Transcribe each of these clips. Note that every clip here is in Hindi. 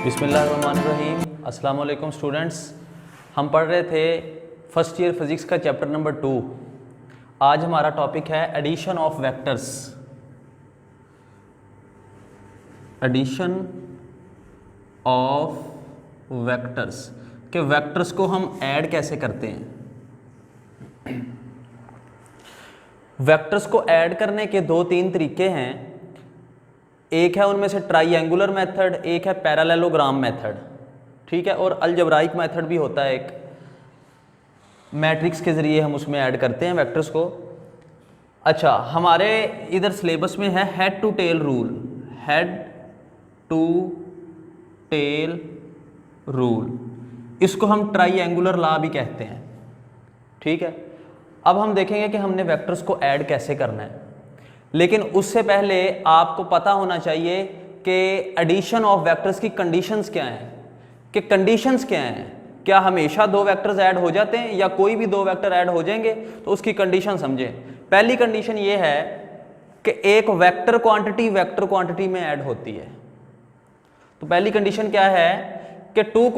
बिस्मिल्लाहिर्रहमानिर्रहीम। अस्सलाम वालेकुम स्टूडेंट्स। हम पढ़ रहे थे फर्स्ट ईयर फिज़िक्स का चैप्टर नंबर 2। आज हमारा टॉपिक है addition of vectors. Addition of vectors के वेक्टर्स को हम ऐड कैसे करते हैं। वेक्टर्स को ऐड करने के 2-3 तरीके हैं। एक है उनमें से ट्राइएंगुलर मेथड, एक है पैरेललोग्राम मेथड, ठीक है, और अलजेब्राइक मेथड भी होता है एक। मैट्रिक्स के ज़रिए हम उसमें ऐड करते हैं वेक्टर्स को। अच्छा, हमारे इधर सिलेबस में है head to tail rule. Head to tail rule, इसको हम ट्राइएंगुलर लॉ भी कहते हैं, ठीक है। अब हम देखेंगे कि हमने वेक्टर्स को ऐड कैसे करना है, लेकिन उससे पहले आपको पता होना चाहिए कि एडिशन ऑफ वेक्टर्स की कंडीशंस क्या हैं, कि कंडीशंस क्या हैं। क्या हमेशा 2 वेक्टर्स ऐड हो जाते हैं या कोई भी 2 वेक्टर ऐड हो जाएंगे, तो उसकी कंडीशन समझें। पहली कंडीशन ये है कि एक वेक्टर क्वांटिटी वेक्टर क्वांटिटी में ऐड होती है। तो पहली कंडीशन क्या है कि two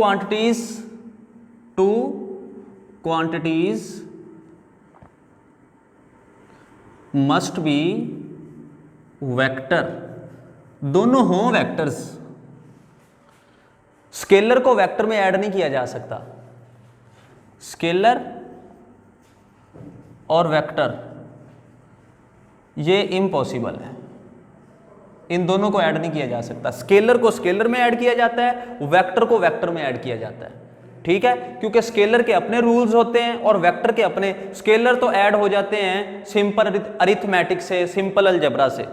quantities must be vector, दोनों हों वेक्टर्स। स्केलर को वेक्टर में ऐड नहीं किया जा सकता। स्केलर और वेक्टर ये इम्पॉसिबल है, इन दोनों को ऐड नहीं किया जा सकता। स्केलर को स्केलर में ऐड किया जाता है, वेक्टर को वेक्टर में ऐड किया जाता है, ठीक है, क्योंकि स्केलर के अपने रूल्स होते हैं और वेक्टर के अपने। स्केलर तो ऐड हो जाते हैं सिंपल अरिथमेटिक से, सिंपल अलजेब्रा से,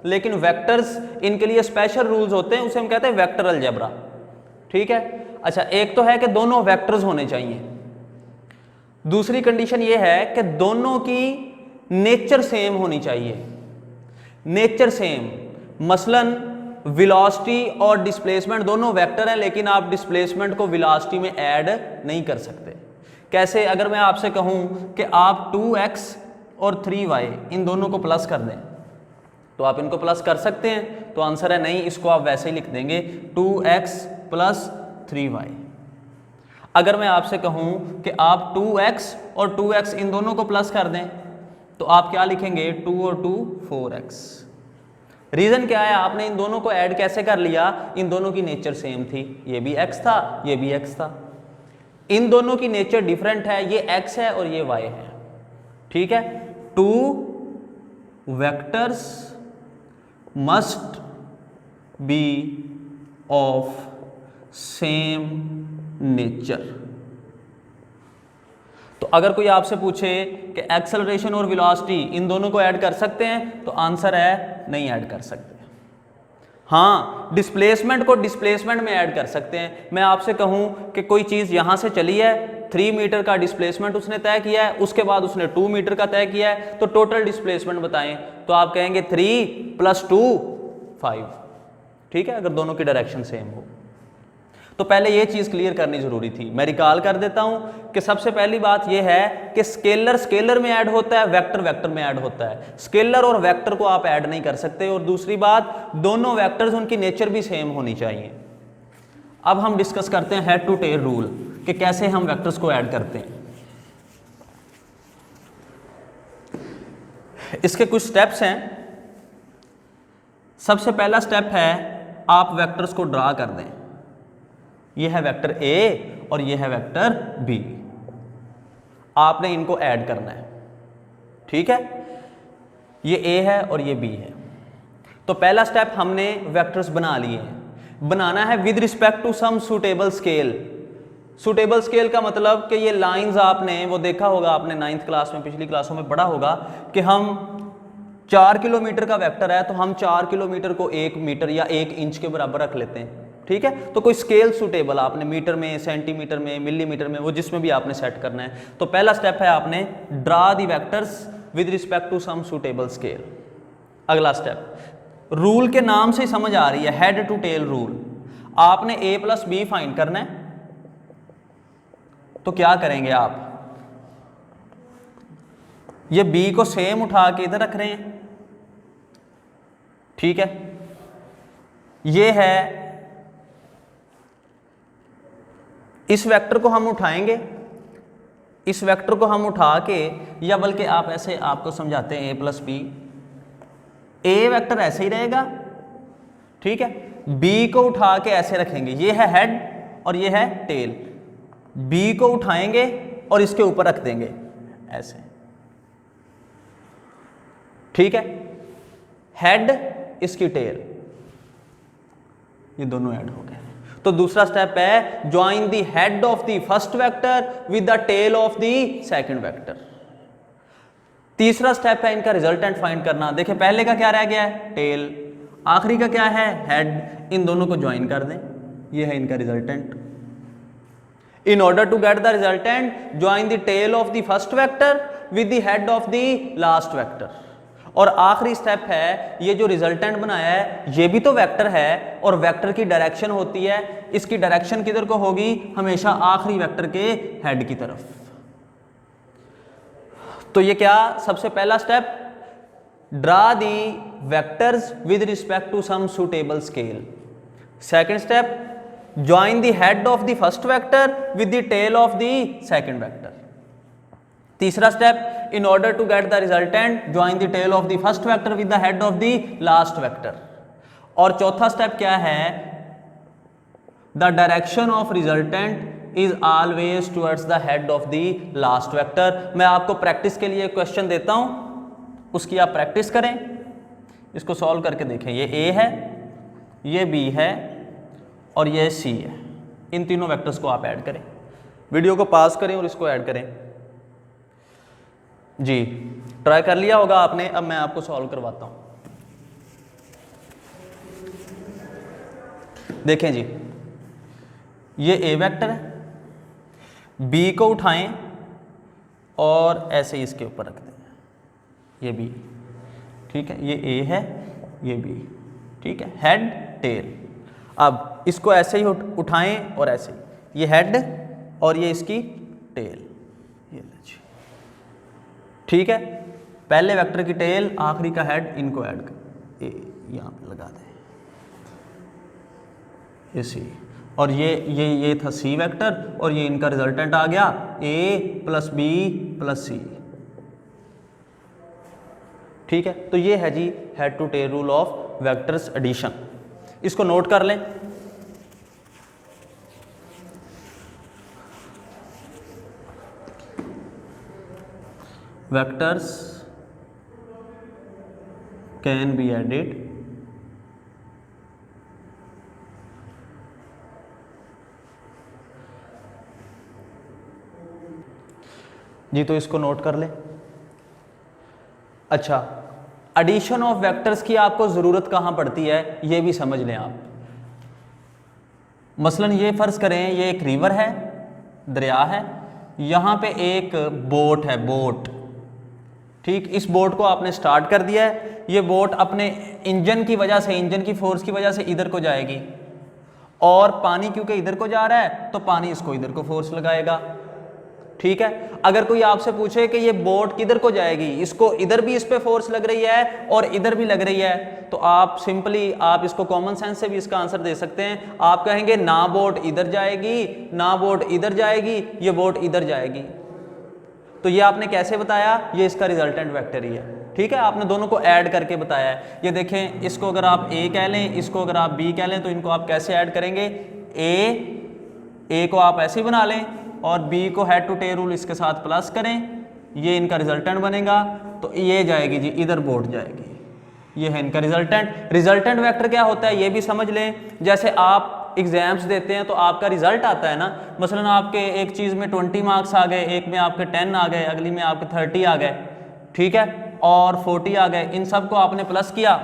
लेकिन वेक्टर्स इनके लिए स्पेशल रूल्स होते हैं, उसे हम कहते हैं वेक्टर अलजेब्रा, ठीक है। अच्छा, एक तो है कि दोनों वेक्टर्स होने चाहिए। दूसरी कंडीशन ये है कि दोनों की नेचर सेम होनी चाहिए। नेचर सेम, मसलन वेलोसिटी और डिस्प्लेसमेंट दोनों वेक्टर हैं, लेकिन आप डिस्प्लेसमेंट को वेलोसिटी में ऐड नहीं कर सकते। कैसे? अगर मैं आपसे कहूं कि आप 2x और 3y इन दोनों को प्लस कर दें, तो आप इनको प्लस कर सकते हैं? तो आंसर है नहीं, इसको आप वैसे ही लिख देंगे 2x प्लस 3y। अगर मैं आपसे कहूं कि आप 2x और 2x इन दोनों को प्लस कर दें, तो आप क्या लिखेंगे? 2 और 2 4x। रीजन क्या है? आपने इन दोनों को ऐड कैसे कर लिया? इन दोनों की नेचर सेम थी, ये भी x था, ये भी x था। इन दोनों की नेचर डिफरेंट है, ये x है और ये y है, ठीक है। 2 vectors must be of same nature. तो अगर कोई आपसे पूछे कि एक्सेलरेशन और वेलोसिटी इन दोनों को ऐड कर सकते हैं, तो आंसर है नहीं ऐड कर सकते। हाँ, डिस्प्लेसमेंट को डिस्प्लेसमेंट में ऐड कर सकते हैं। मैं आपसे कहूं कि कोई चीज़ यहां से चली है, 3 मीटर का डिस्प्लेसमेंट उसने तय किया है, उसके बाद उसने 2 मीटर का तय किया है, तो टोटल डिस्प्लेसमेंट बताएं, तो आप कहेंगे 3 + 2 5, ठीक है, अगर दोनों की डायरेक्शन सेम हो। तो पहले ये चीज़ क्लियर करनी ज़रूरी थी। मैं रिकॉल कर देता हूं कि सबसे पहली बात यह है कि स्केलर स्केलर में ऐड होता है, वेक्टर वेक्टर में ऐड होता है। स्केलर और वेक्टर को आप ऐड नहीं कर सकते। और दूसरी बात, दोनों वेक्टर्स उनकी नेचर भी सेम होनी चाहिए। अब हम डिस्कस करते हैं हेड टू टेल रूल कि कैसे हम वेक्टर्स को ऐड करते हैं। इसके कुछ स्टेप्स हैं। सबसे पहला स्टेप है आप वेक्टर्स को ड्रा कर दें। ये है वेक्टर A और ये है वेक्टर B। आपने इनको ऐड करना है, ठीक है। ये A है और ये B है। तो पहला स्टेप, हमने वेक्टर्स बना लिए हैं। बनाना है with respect to some suitable scale. Suitable scale का मतलब कि ये लाइंस आपने वो देखा होगा, आपने 9th क्लास में, पिछली क्लासों में पढ़ा होगा कि हम 4 किलोमीटर का वेक्टर है, तो हम 4 किलोमीटर को 1 मीटर या 1 इंच के बराबर रख लेते हैं, ठीक है। तो कोई स्केल सूटेबल आपने मीटर में, सेंटीमीटर में, मिलीमीटर में, वो जिसमें भी आपने सेट करना है। तो पहला स्टेप है आपने draw the vectors with respect to some suitable scale. अगला स्टेप, रूल के नाम से ही समझ आ रही है, हेड टू टेल रूल। आपने A + B फाइंड करना है, तो क्या करेंगे आप? ये B को सेम उठा के इधर रख रहे हैं, ठीक है। ये है इस वेक्टर को हम उठाएंगे, इस वेक्टर को हम उठा के, या बल्कि आप ऐसे आपको समझाते हैं a plus B, A vector ऐसे ही रहेगा, ठीक है, बी को उठा के ऐसे रखेंगे, ये है हेड और ये है टेल, बी को उठाएंगे और इसके ऊपर रख देंगे ऐसे, ठीक है, हेड इसकी टेल, ये दोनों ऐड हो गए। तो दूसरा स्टेप है join the head of the first vector with the tail of the second vector. तीसरा स्टेप है इनका रिजल्टेंट फाइंड करना। देखिए पहले का क्या रह गया है, टेल, आखिरी का क्या है, हेड, इन दोनों को ज्वाइन कर दें, ये है इनका resultant. In order to get the resultant join the tail of the first vector with the head of the last vector. और आखिरी स्टेप है, ये जो रिजल्टेंट बनाया है ये भी तो वेक्टर है और वेक्टर की डायरेक्शन होती है, इसकी डायरेक्शन किधर को होगी, हमेशा आखिरी वेक्टर के हेड की तरफ। तो ये क्या, सबसे पहला step, draw the vectors with respect to some suitable scale. Second step, join the head of the first vector with the tail of the second vector. तीसरा step, in order to get the resultant join the tail of the first vector with the head of the last vector। और चौथा स्टेप क्या है, the direction of resultant is always towards the head of the last vector। मैं आपको प्रैक्टिस के लिए क्वेश्चन देता हूं, उसकी आप प्रैक्टिस करें, इसको सॉल्व करके देखें। ये A है, ये B है और ये C है, इन तीनों वेक्टर्स को आप ऐड करें, वीडियो को पास करें और इसको ऐड करें। जी ट्राई कर लिया होगा आपने, अब मैं आपको सॉल्व करवाता हूं। देखें जी, ये ए वेक्टर है, बी को उठाएं और ऐसे इसके ऊपर रख दें, ये बी, ठीक है, ये ए है, ये बी, ठीक है, हेड टेल। अब इसको ऐसे ही उठाएं और ऐसे, ये हेड और ये इसकी टेल, ये लीजिए, ठीक है, पहले वेक्टर की टेल, आखिरी का हेड, इनको ऐड कर, यहाँ पे लगा दें, ये सी, और ये था सी वेक्टर और ये इनका रिजल्टेंट आ गया A plus B plus C, ठीक है। तो ये है जी head to tail rule of vectors addition, इसको नोट कर लें। Vectors can be added जी, तो इसको नोट कर लें। अच्छा, एडिशन ऑफ वेक्टर्स की आपको ज़रूरत कहाँ पड़ती है ये भी समझ लें आप। मसलन ये फ़र्ज़ करें, ये एक रिवर है, दरिया है, यहाँ पे एक बोट है, बोट, ठीक, इस बोट को आपने स्टार्ट कर दिया है, ये बोट अपने इंजन की वजह से, इंजन की फोर्स की वजह से इधर को जाएगी, और पानी क्योंकि इधर को जा रहा है तो पानी इसको इधर को फोर्स लगाएगा, ठीक है। अगर कोई आपसे पूछे कि ये बोट किधर को जाएगी, इसको इधर भी इस पे फोर्स लग रही है और इधर भी लग रही है, तो आप सिंपली आप इसको कॉमन सेंस से भी इसका आंसर दे सकते हैं। आप कहेंगे ना बोट इधर जाएगी ना बोट इधर जाएगी, ये बोट इधर जाएगी। तो ये आपने कैसे बताया, ये इसका रिजल्टेंट वेक्टर ही है, ठीक है, आपने दोनों को ऐड करके बताया है। ये देखें, इसको अगर आप ए कह लें, इसको अगर आप बी कह लें, तो इनको आप कैसे ऐड करेंगे, ए को आप ऐसे ही बना लें और बी को हेड टू टेल रूल इसके साथ प्लस करें, ये इनका रिजल्टेंट बनेगा, तो ये जाएगी जी इधर, बोट जाएगी, ये है इनका रिजल्टेंट। रिजल्टेंट वेक्टर क्या होता है ये भी समझ लें। जैसे आप एग्जाम्स देते हैं तो आपका रिजल्ट आता है ना, मसलन आपके एक चीज़ में 20 मार्क्स आ गए, एक में आपके 10 आ गए, अगली में आपके 30 आ गए, ठीक है, और 40 आ गए, इन सब को आपने प्लस किया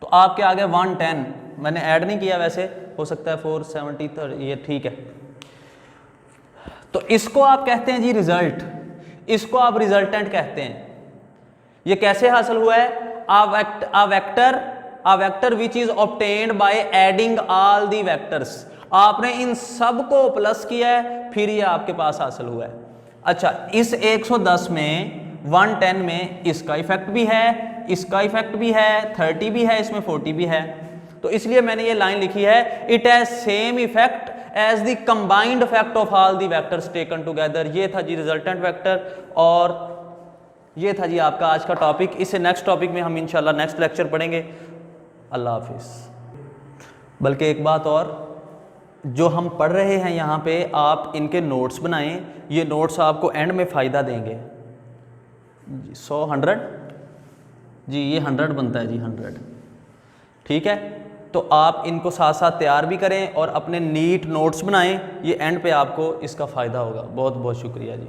तो आपके आ गए 110। मैंने ऐड नहीं किया, वैसे हो सकता है 470, ये ठीक है। तो इसको आप कहते हैं जी रिजल्ट, इसको आप रिजल्टेंट कहते हैं। ये कैसे हासिल हुआ है, a vector which is obtained by adding all the vectors, आपने इन सब को प्लस किया है, फिर ये आपके पास हासिल हुआ है। अच्छा, इस 110 में 110 में इसका इफेक्ट भी है, इसका इफेक्ट भी है, 30 भी है, इसमें 40 भी है, तो इसलिए मैंने ये लाइन लिखी है, it has same effect as the combined effect of all the vectors taken together. ये था जी रिजल्टेंट वेक्टर और ये था जी आपका आज का टॉपिक। इसे नेक्स्ट टॉपिक में हम इंशाल्लाह नेक्स्ट लेक्चर पढ़ेंगे। अल्लाह हाफिज़। बल्कि एक बात और, जो हम पढ़ रहे हैं यहाँ पे आप इनके नोट्स बनाएं, ये नोट्स आपको एंड में फ़ायदा देंगे। 100 100 जी, ये 100 बनता है जी, 100, ठीक है। तो आप इनको साथ साथ तैयार भी करें और अपने नीट नोट्स बनाएं, ये एंड पे आपको इसका फ़ायदा होगा। बहुत बहुत शुक्रिया जी।